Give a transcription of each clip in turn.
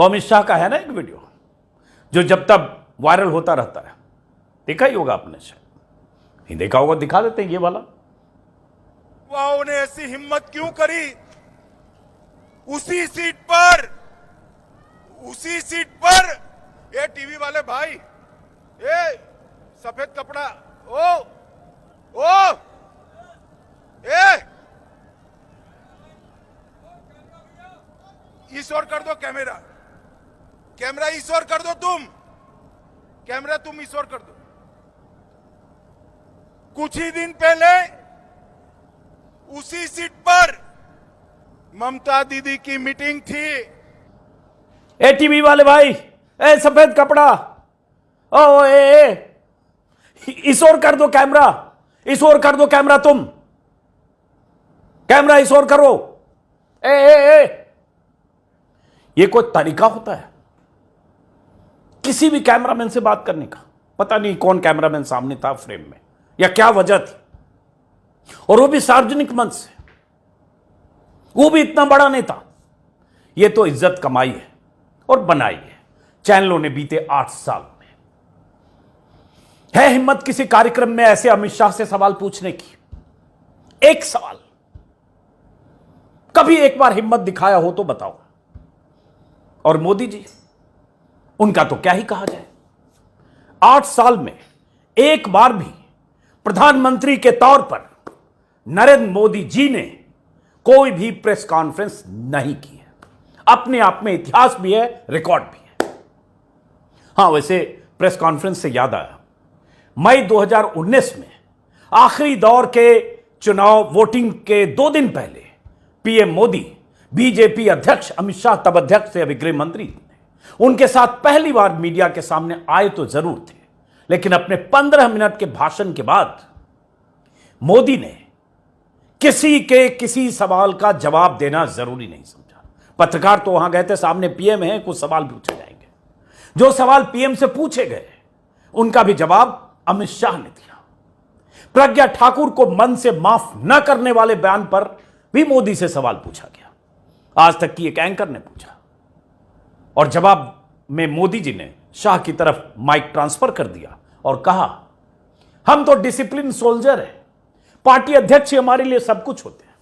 तो अमित शाह का है ना एक वीडियो जो जब तक वायरल होता रहता है, देखा ही होगा आपने, शायद नहीं देखा होगा, दिखा देते हैं ये वाला। युवाओं ने ऐसी हिम्मत क्यों करी उसी सीट पर ये टीवी वाले भाई, ये सफेद कपड़ा, इस ओर कर दो कैमरा इस ओर कर दो, तुम इस ओर कर दो। कुछ ही दिन पहले उसी सीट पर ममता दीदी की मीटिंग थी। ए टीवी वाले भाई, ए सफेद कपड़ा, ओ इस ओर कर दो कैमरा, इस ओर कर दो कैमरा, तुम कैमरा इस ओर करो। ए ये कोई तरीका होता है किसी भी कैमरामैन से बात करने का? पता नहीं कौन कैमरामैन सामने था फ्रेम में, या क्या वजह थी, और वो भी सार्वजनिक मंच से, वो भी इतना बड़ा नेता। ये तो इज्जत कमाई है और बनाई है चैनलों ने बीते 8 साल में। है हिम्मत किसी कार्यक्रम में ऐसे अमित शाह से सवाल पूछने की? एक सवाल कभी एक बार हिम्मत दिखाया हो तो बताओ। और मोदी जी, उनका तो क्या ही कहा जाए। 8 साल में एक बार भी प्रधानमंत्री के तौर पर नरेंद्र मोदी जी ने कोई भी प्रेस कॉन्फ्रेंस नहीं की है। अपने आप में इतिहास भी है, रिकॉर्ड भी है। हां, वैसे प्रेस कॉन्फ्रेंस से याद आया, मई 2019 में आखिरी दौर के चुनाव वोटिंग के 2 दिन पहले पीएम मोदी बीजेपी अध्यक्ष अमित शाह, तब अध्यक्ष थे, अभी गृह मंत्री थे, उनके साथ पहली बार मीडिया के सामने आए तो जरूर थे, लेकिन अपने 15 मिनट के भाषण के बाद मोदी ने किसी सवाल का जवाब देना जरूरी नहीं समझा। पत्रकार तो वहां गए थे, सामने पीएम है, कुछ सवाल पूछे जाएंगे। जो सवाल पीएम से पूछे गए उनका भी जवाब अमित शाह ने दिया। प्रज्ञा ठाकुर को मन से माफ न करने वाले बयान पर भी मोदी से सवाल पूछा गया। आज तक की एक एंकर ने पूछा और जवाब में मोदी जी ने शाह की तरफ माइक ट्रांसफर कर दिया और कहा, हम तो डिसिप्लिन सोल्जर हैं, पार्टी अध्यक्ष हमारे लिए सब कुछ होते हैं।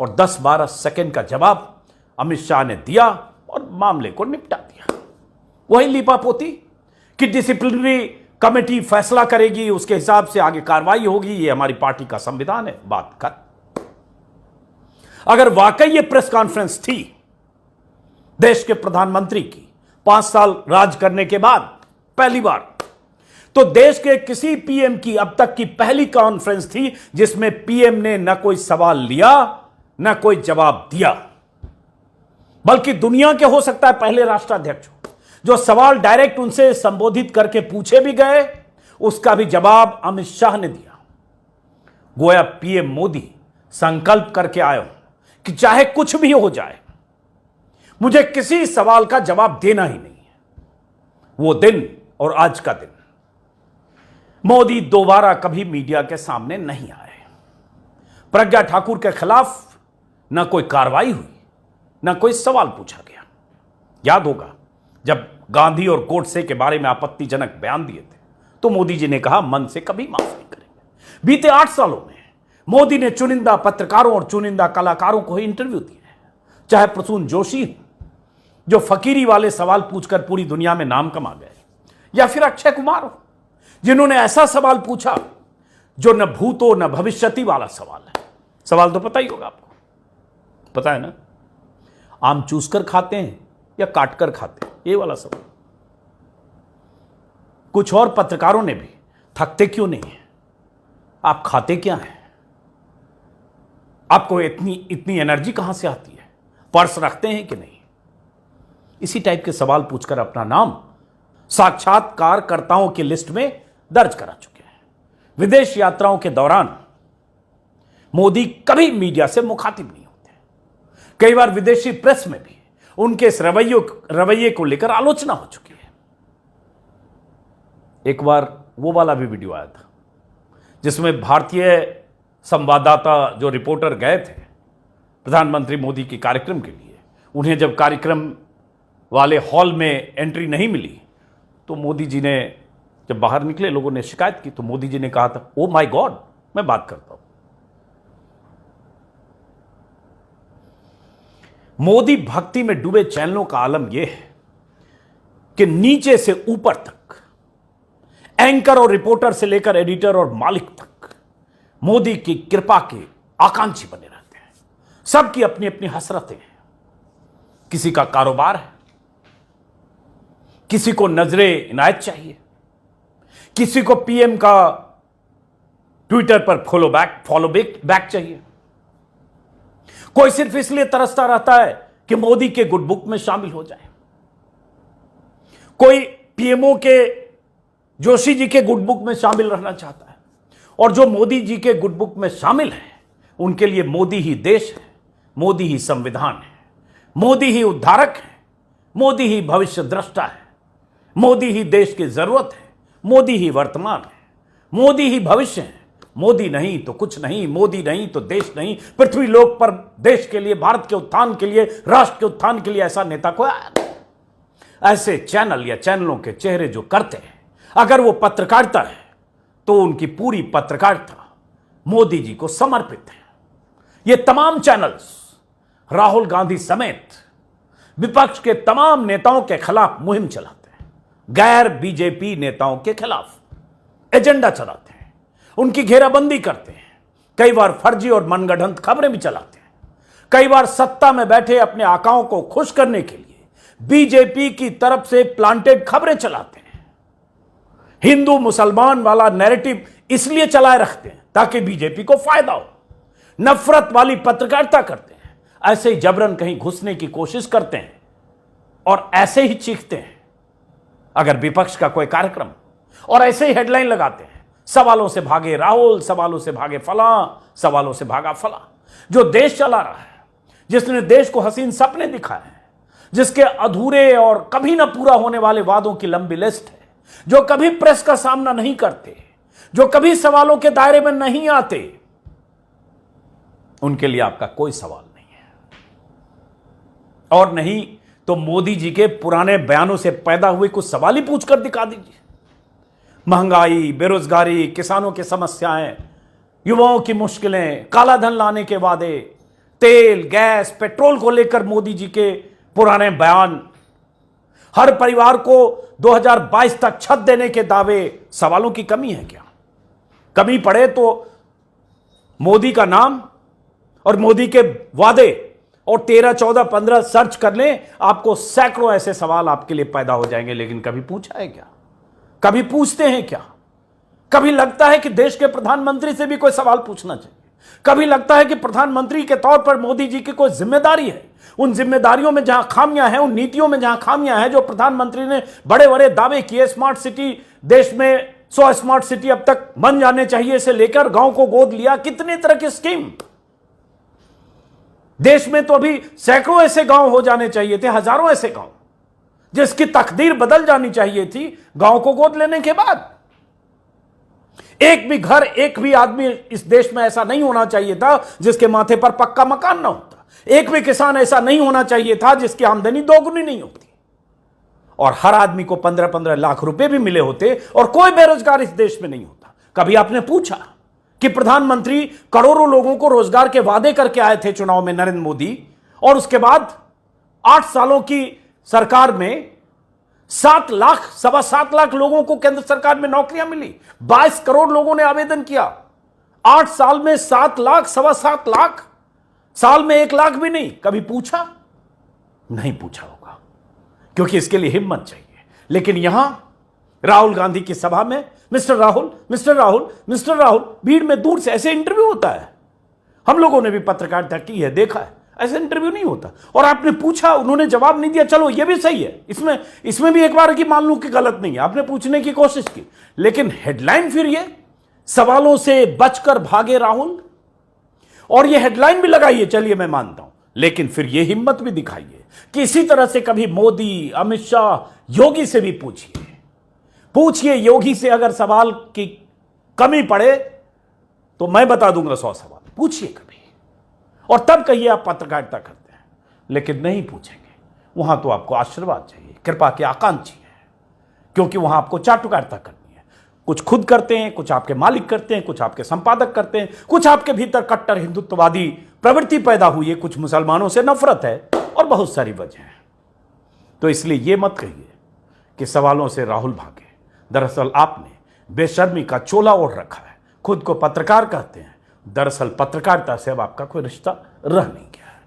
और 10-12 सेकंड का जवाब अमित शाह ने दिया और मामले को निपटा दिया। वही लीपापोती कि डिसिप्लिनरी कमेटी फैसला करेगी, उसके हिसाब से आगे कार्रवाई होगी, ये हमारी पार्टी का संविधान है, बात कर। अगर वाकई ये प्रेस कॉन्फ्रेंस थी देश के प्रधानमंत्री की 5 साल राज करने के बाद पहली बार, तो देश के किसी पीएम की अब तक की पहली कॉन्फ्रेंस थी जिसमें पीएम ने न कोई सवाल लिया न कोई जवाब दिया, बल्कि दुनिया के हो सकता है पहले राष्ट्राध्यक्ष हो जो सवाल डायरेक्ट उनसे संबोधित करके पूछे भी गए, उसका भी जवाब अमित शाह ने दिया। गोया पीएम मोदी संकल्प करके आए हो कि चाहे कुछ भी हो जाए, मुझे किसी सवाल का जवाब देना ही नहीं है। वो दिन और आज का दिन मोदी दोबारा कभी मीडिया के सामने नहीं आए। प्रज्ञा ठाकुर के खिलाफ न कोई कार्रवाई हुई, न कोई सवाल पूछा गया। याद होगा जब गांधी और गोडसे के बारे में आपत्तिजनक बयान दिए थे तो मोदी जी ने कहा, मन से कभी माफ नहीं करेंगे। बीते 8 सालों में मोदी ने चुनिंदा पत्रकारों और चुनिंदा कलाकारों को ही इंटरव्यू दिए, चाहे प्रसून जोशी जो फकीरी वाले सवाल पूछकर पूरी दुनिया में नाम कमा गए, या फिर अक्षय कुमार हो जिन्होंने ऐसा सवाल पूछा जो न भूतो न भविष्यति वाला सवाल है। सवाल तो पता ही होगा आपको, पता है ना, आम चूस कर खाते हैं या काट कर खाते हैं, ये वाला सवाल। कुछ और पत्रकारों ने भी, थकते क्यों नहीं है, आप खाते क्या हैं, आपको इतनी एनर्जी कहां से आती है, पर्स रखते हैं कि नहीं, इसी टाइप के सवाल पूछकर अपना नाम साक्षात्कारकर्ताओं की लिस्ट में दर्ज करा चुके हैं। विदेश यात्राओं के दौरान मोदी कभी मीडिया से मुखातिब नहीं होते। कई बार विदेशी प्रेस में भी उनके इस रवैये को लेकर आलोचना हो चुकी है। एक बार वो वाला भी वीडियो आया था जिसमें भारतीय संवाददाता जो रिपोर्टर गए थे प्रधानमंत्री मोदी के कार्यक्रम के लिए, उन्हें जब कार्यक्रम वाले हॉल में एंट्री नहीं मिली तो मोदी जी ने जब बाहर निकले, लोगों ने शिकायत की तो मोदी जी ने कहा था, ओ माय गॉड, मैं बात करता हूं। मोदी भक्ति में डूबे चैनलों का आलम यह है कि नीचे से ऊपर तक, एंकर और रिपोर्टर से लेकर एडिटर और मालिक तक मोदी की कृपा के आकांक्षी बने रहते हैं। सबकी अपनी अपनी हसरतें हैं। किसी का कारोबार है, किसी को नजरे इनायत चाहिए, किसी को पीएम का ट्विटर पर फॉलो बैक चाहिए, कोई सिर्फ इसलिए तरसता रहता है कि मोदी के गुड बुक में शामिल हो जाए, कोई पीएमओ के जोशी जी के गुड बुक में शामिल रहना चाहता है, और जो मोदी जी के गुड बुक में शामिल है उनके लिए मोदी ही देश है, मोदी ही संविधान है, मोदी ही उद्धारक है, मोदी ही भविष्य द्रष्टा है, मोदी ही देश की जरूरत है, मोदी ही वर्तमान है, मोदी ही भविष्य है। मोदी नहीं तो कुछ नहीं, मोदी नहीं तो देश नहीं। पृथ्वी लोक पर देश के लिए, भारत के उत्थान के लिए, राष्ट्र के उत्थान के लिए ऐसा नेता कोई आया नहीं। ऐसे चैनल या चैनलों के चेहरे जो करते हैं, अगर वो पत्रकारिता है तो उनकी पूरी पत्रकारिता मोदी जी को समर्पित है। ये तमाम चैनल्स राहुल गांधी समेत विपक्ष के तमाम नेताओं के खिलाफ मुहिम चलाते हैं, गैर बीजेपी नेताओं के खिलाफ एजेंडा चलाते हैं, उनकी घेराबंदी करते हैं, कई बार फर्जी और मनगढ़ंत खबरें भी चलाते हैं, कई बार सत्ता में बैठे अपने आकाओं को खुश करने के लिए बीजेपी की तरफ से प्लांटेड खबरें चलाते हैं। हिंदू मुसलमान वाला नैरेटिव इसलिए चलाए रखते हैं ताकि बीजेपी को फायदा हो। नफरत वाली पत्रकारिता करते हैं, ऐसे ही जबरन कहीं घुसने की कोशिश करते हैं और ऐसे ही चीखते हैं अगर विपक्ष का कोई कार्यक्रम, और ऐसे ही हेडलाइन लगाते हैं, सवालों से भागे राहुल, सवालों से भागे फलां, सवालों से भागा फलां। जो देश चला रहा है, जिसने देश को हसीन सपने दिखाए हैं, जिसके अधूरे और कभी ना पूरा होने वाले वादों की लंबी लिस्ट है, जो कभी प्रेस का सामना नहीं करते, जो कभी सवालों के दायरे में नहीं आते, उनके लिए आपका कोई सवाल नहीं है। और नहीं तो मोदी जी के पुराने बयानों से पैदा हुए कुछ सवाल ही पूछकर दिखा दीजिए। महंगाई, बेरोजगारी, किसानों की समस्याएं, युवाओं की मुश्किलें, काला धन लाने के वादे, तेल, गैस, पेट्रोल को लेकर मोदी जी के पुराने बयान, हर परिवार को 2022 तक छत देने के दावे, सवालों की कमी है क्या? कमी पड़े तो मोदी का नाम और मोदी के वादे और 13, 14, 15 सर्च कर लें, आपको सैकड़ों ऐसे सवाल आपके लिए पैदा हो जाएंगे। लेकिन कभी पूछा है क्या? कभी पूछते हैं क्या? कभी लगता है कि देश के प्रधानमंत्री से भी कोई सवाल पूछना चाहिए? कभी लगता है कि प्रधानमंत्री के तौर पर मोदी जी की कोई जिम्मेदारी है? उन जिम्मेदारियों में जहां खामियां हैं, उन नीतियों में जहां खामियां हैं, जो प्रधानमंत्री ने बड़े बड़े दावे किए, स्मार्ट सिटी, देश में 100 स्मार्ट सिटी अब तक बन जाने चाहिए से लेकर गांव को गोद लिया, कितने तरह की स्कीम। देश में तो अभी सैकड़ों ऐसे गांव हो जाने चाहिए थे, हजारों ऐसे गांव जिसकी तकदीर बदल जानी चाहिए थी गांव को गोद लेने के बाद। एक भी घर, एक भी आदमी इस देश में ऐसा नहीं होना चाहिए था जिसके माथे पर पक्का मकान ना होता। एक भी किसान ऐसा नहीं होना चाहिए था जिसकी आमदनी दोगुनी नहीं होती। और हर आदमी को 15-15 लाख रुपए भी मिले होते और कोई बेरोजगार इस देश में नहीं होता। कभी आपने पूछा कि प्रधानमंत्री करोड़ों लोगों को रोजगार के वादे करके आए थे चुनाव में नरेंद्र मोदी, और उसके बाद 8 सालों की सरकार में 7 लाख, 7.25 लाख लोगों को केंद्र सरकार में नौकरियां मिली, 22 करोड़ लोगों ने आवेदन किया। 8 साल में 7 लाख, 7.25 लाख, साल में 1 लाख भी नहीं। कभी पूछा? नहीं पूछा होगा, क्योंकि इसके लिए हिम्मत चाहिए। लेकिन यहां राहुल गांधी की सभा में mister Rahul, mister Rahul, mister Rahul, भीड़ में दूर से ऐसे इंटरव्यू होता है। हम लोगों ने भी पत्रकारिता की है, देखा है, ऐसे इंटरव्यू नहीं होता। और आपने पूछा, उन्होंने जवाब नहीं दिया, चलो ये भी सही है, इसमें भी एक बार की मान लूं कि गलत नहीं है, आपने पूछने की कोशिश की। लेकिन हेडलाइन फिर ये, सवालों से बचकर भागे राहुल, और ये हेडलाइन भी लगाइए, चलिए मैं मानता हूं, लेकिन फिर ये हिम्मत भी दिखाइए कि इसी तरह से कभी मोदी, अमित शाह, योगी से भी पूछिए योगी से अगर सवाल की कमी पड़े तो मैं बता दूंगा 100 सवाल, पूछिए कभी, और तब कहिए आप पत्रकारिता करते हैं। लेकिन नहीं पूछेंगे, वहां तो आपको आशीर्वाद चाहिए, कृपा की आकांक्षी है, क्योंकि वहां आपको चाटुकारिता करनी है। कुछ खुद करते हैं, कुछ आपके मालिक करते हैं, कुछ आपके संपादक करते हैं, कुछ आपके भीतर कट्टर हिंदुत्ववादी प्रवृत्ति पैदा हुई है, कुछ मुसलमानों से नफरत है और बहुत सारी वजह हैं। तो इसलिए यह मत कहिए कि सवालों से राहुल भागे। दरअसल आपने बेशर्मी का चोला ओढ़ रखा है, खुद को पत्रकार कहते हैं, दरअसल पत्रकारिता से अब आपका कोई रिश्ता रह नहीं गया है।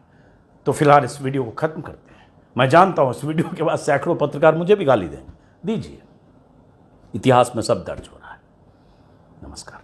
तो फिलहाल इस वीडियो को खत्म करते हैं। मैं जानता हूं इस वीडियो के बाद सैकड़ों पत्रकार मुझे भी गाली देंगे, दीजिए, इतिहास में सब दर्ज हो रहा है। नमस्कार।